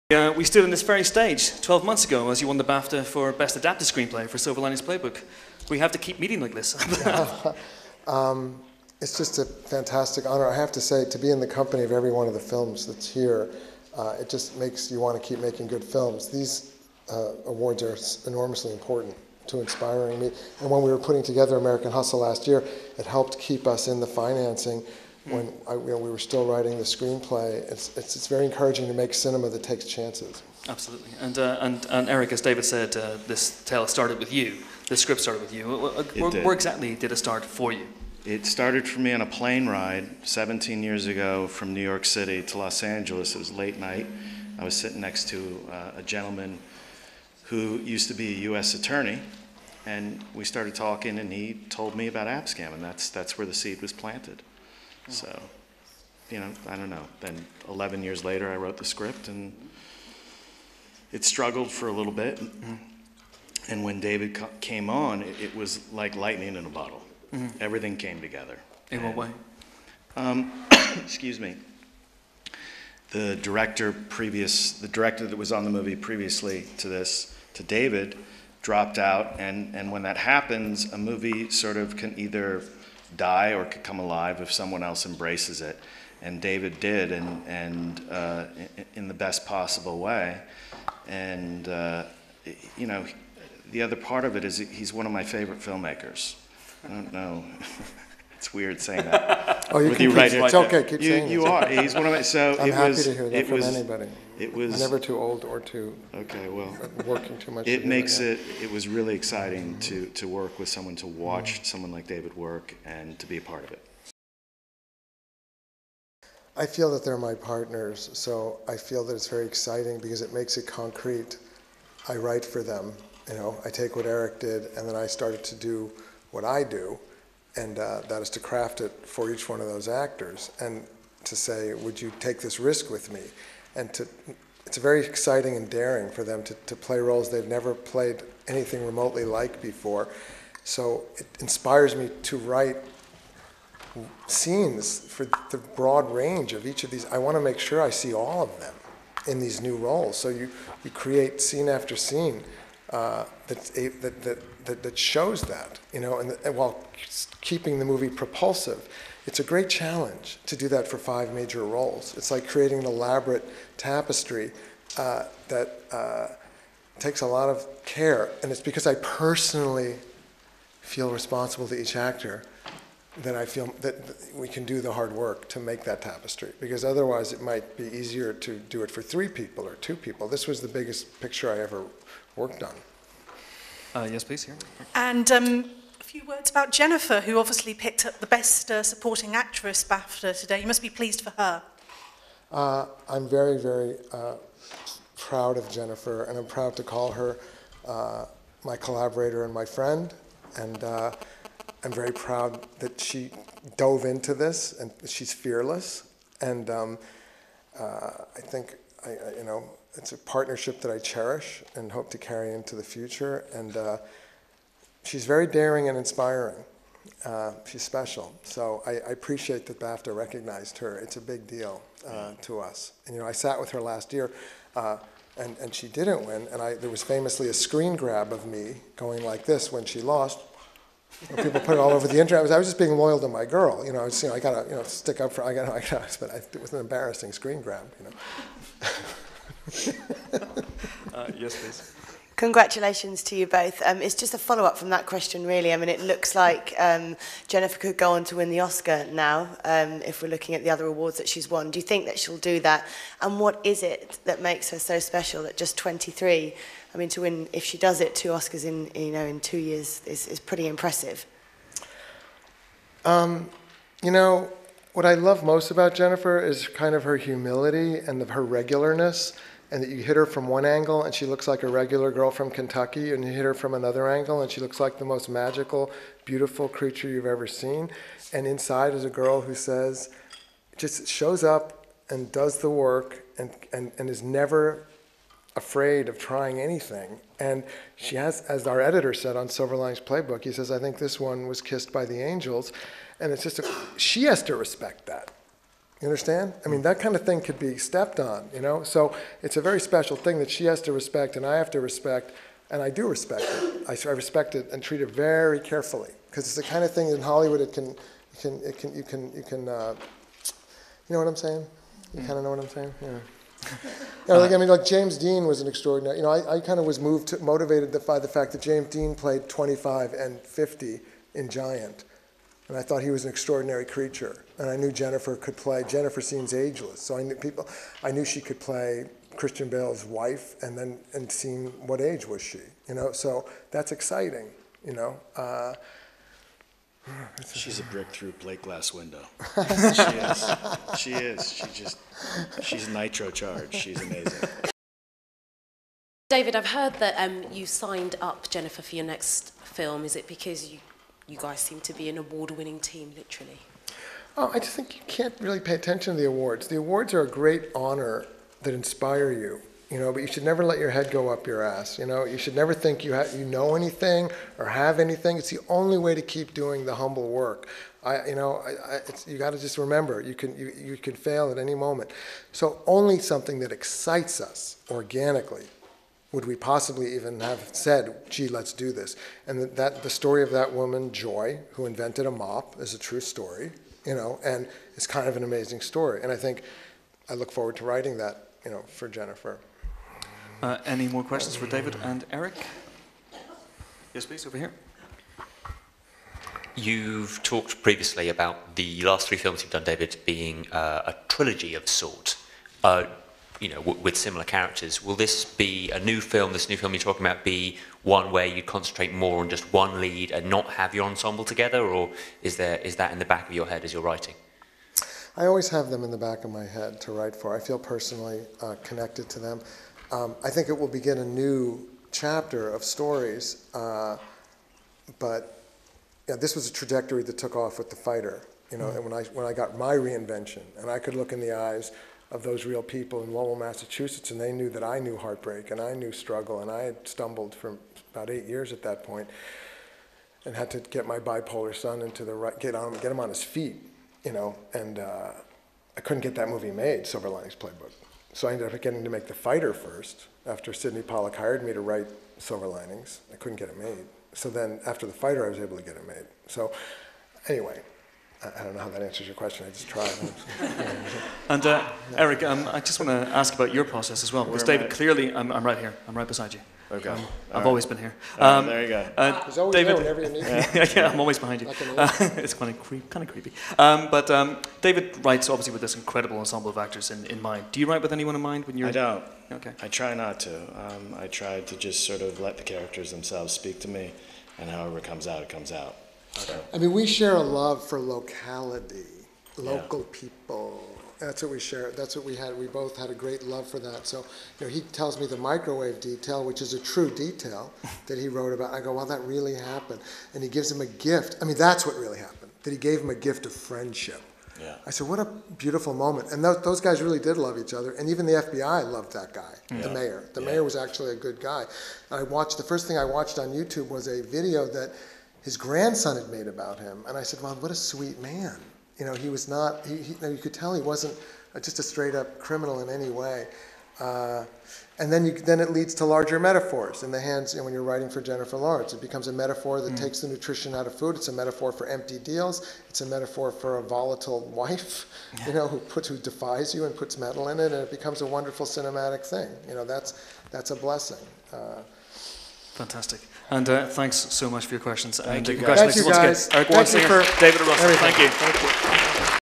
We stood on this very stage 12 months ago as you won the BAFTA for Best Adapted Screenplay for Silver Linings Playbook. We have to keep meeting like this. It's just a fantastic honor. I have to say, to be in the company of every one of the films that's here, it just makes you want to keep making good films. These awards are enormously important to inspiring me. And when we were putting together American Hustle last year, it helped keep us in the financing when we were still writing the screenplay. It's very encouraging to make cinema that takes chances. Absolutely. And Eric, as David said, this tale started with you. The script started with you. Where exactly did it start for you? It started for me on a plane ride 17 years ago from New York City to Los Angeles. It was late night. I was sitting next to a gentleman who used to be a U.S. attorney, and we started talking, and he told me about Abscam, and that's where the seed was planted. So, I don't know. Then 11 years later, I wrote the script, and it struggled for a little bit. And when David came on, it was like lightning in a bottle. Everything came together. In what way? Excuse me. The director that was on the movie previously to this, to David, dropped out, and when that happens, a movie sort of can either die or could come alive if someone else embraces it. And David did, and in the best possible way. And the other part of it is he's one of my favorite filmmakers. I don't know. It's weird saying that. Oh, you can keep, it's okay, keep saying it. You are. He's one of my, so I'm happy to hear that from anybody. It was I'm never too old or too working too much. It makes it was really exciting to work with someone, to watch someone like David work, and to be a part of it. I feel that they're my partners, so I feel that it's very exciting because it makes it concrete. I write for them. I take what Eric did, and then I started to do what I do, and that is to craft it for each one of those actors, and to say, would you take this risk with me? And it's very exciting and daring for them to play roles they've never played anything remotely like before. So it inspires me to write scenes for the broad range of each of these. I want to make sure I see all of them in these new roles. So you create scene after scene that shows that, and while keeping the movie propulsive. It's a great challenge to do that for 5 major roles. It's like creating an elaborate tapestry that takes a lot of care, and it's because I personally feel responsible to each actor that I feel that we can do the hard work to make that tapestry, because otherwise it might be easier to do it for 3 people or 2 people. This was the biggest picture I ever worked on. Yes, please, here. And a few words about Jennifer, who obviously picked up the Best Supporting Actress BAFTA today. You must be pleased for her. I'm very, very proud of Jennifer, and I'm proud to call her my collaborator and my friend. And I'm very proud that she dove into this, and she's fearless. And I think, it's a partnership that I cherish and hope to carry into the future. And she's very daring and inspiring. She's special. So I appreciate that BAFTA recognized her. It's a big deal to us. And I sat with her last year, and she didn't win. And there was famously a screen grab of me going like this when she lost. People put it all over the internet. I was just being loyal to my girl. I gotta stick up for. But it was an embarrassing screen grab. Yes, please. Congratulations to you both. It's just a follow-up from that question, really. I mean, it looks like Jennifer could go on to win the Oscar now, if we're looking at the other awards that she's won. Do you think that she'll do that? And what is it that makes her so special at just 23? I mean, to win, if she does it, 2 Oscars in 2 years is pretty impressive. What I love most about Jennifer is kind of her humility and her regularness, and that you hit her from one angle and she looks like a regular girl from Kentucky, and you hit her from another angle and she looks like the most magical, beautiful creature you've ever seen. And inside is a girl who just shows up and does the work and is never afraid of trying anything. And she has, as our editor said on Silver Linings Playbook, he says, I think this one was kissed by the angels. And it's just, she has to respect that. You understand? I mean, that kind of thing could be stepped on, you know? So it's a very special thing that she has to respect and I have to respect, and I do respect it. I respect it and treat it very carefully because it's the kind of thing in Hollywood you know what I'm saying? You kind of know what I'm saying? Yeah. You know, like James Dean was an extraordinary, you know, I kind of was motivated by the fact that James Dean played 25 and 50 in Giant. And I thought he was an extraordinary creature. And I knew Jennifer could play. Jennifer seems ageless. So I knew she could play Christian Bale's wife and seem, what age was she? You know, so that's exciting, you know. She's a brick through plate glass window. She is. She is. She's nitro charged. She's amazing. David, I've heard that you signed up Jennifer for your next film. Is it because you guys seem to be an award-winning team, literally? Oh, I just think you can't really pay attention to the awards. The awards are a great honor that inspire you, you know, but you should never let your head go up your ass, you know. You should never think you know anything or have anything. It's the only way to keep doing the humble work. You got to just remember, you can fail at any moment. So only something that excites us organically would we possibly even have said, gee, let's do this. And the story of that woman, Joy, who invented a mop, is a true story, you know, and it's kind of an amazing story. And I look forward to writing that, you know, for Jennifer. Any more questions for David and Eric? Yes, please, over here. You've talked previously about the last 3 films you've done, David, being a trilogy of sorts. You know, with similar characters. Will this be a new film, this new film you're talking about, be one where you concentrate more on just one lead and not have your ensemble together, or is that in the back of your head as you're writing? I always have them in the back of my head to write for. I feel personally connected to them. I think it will begin a new chapter of stories, but yeah, this was a trajectory that took off with The Fighter. You know, and when I got my reinvention, and I could look in the eyes of those real people in Lowell, Massachusetts, and they knew that I knew heartbreak and I knew struggle, and I had stumbled for about 8 years at that point, and had to get my bipolar son into get him on his feet, you know, and I couldn't get that movie made, Silver Linings Playbook. So I ended up getting to make The Fighter first. After Sidney Pollack hired me to write Silver Linings, I couldn't get it made. So then after The Fighter, I was able to get it made. So anyway. I don't know how that answers your question. I just tried. And Eric, I just want to ask about your process as well, because David, clearly, I'm right here. I'm right beside you. Okay. I've always been here. There you go. He's always David, there whenever you need him. yeah, I'm always behind you. It's kind of creepy. But David writes obviously with this incredible ensemble of actors in mind. Do you write with anyone in mind when you're? I don't. Okay. I try not to. I try to just sort of let the characters themselves speak to me, and however it comes out, it comes out. So. I mean, we share a love for locality, local people. That's what we share. That's what we had. We both had a great love for that. So, you know, he tells me the microwave detail, which is a true detail that he wrote about. I go, well, that really happened. And he gives him a gift. I mean, that's what really happened, that he gave him a gift of friendship. Yeah. I said, what a beautiful moment. And those guys really did love each other. And even the FBI loved that guy, the mayor. The mayor was actually a good guy. The first thing I watched on YouTube was a video that his grandson had made about him. And I said, well, what a sweet man. You know, he was not, you could tell he wasn't just a straight up criminal in any way. And then it leads to larger metaphors in the hands, when you're writing for Jennifer Lawrence. It becomes a metaphor that takes the nutrition out of food. It's a metaphor for empty deals. It's a metaphor for a volatile wife, you know, who defies you and puts metal in it, and it becomes a wonderful cinematic thing. You know, that's a blessing. Fantastic. And thanks so much for your questions. Thank you, congratulations guys. once again. Eric Weinstein, David Russell. Thank you.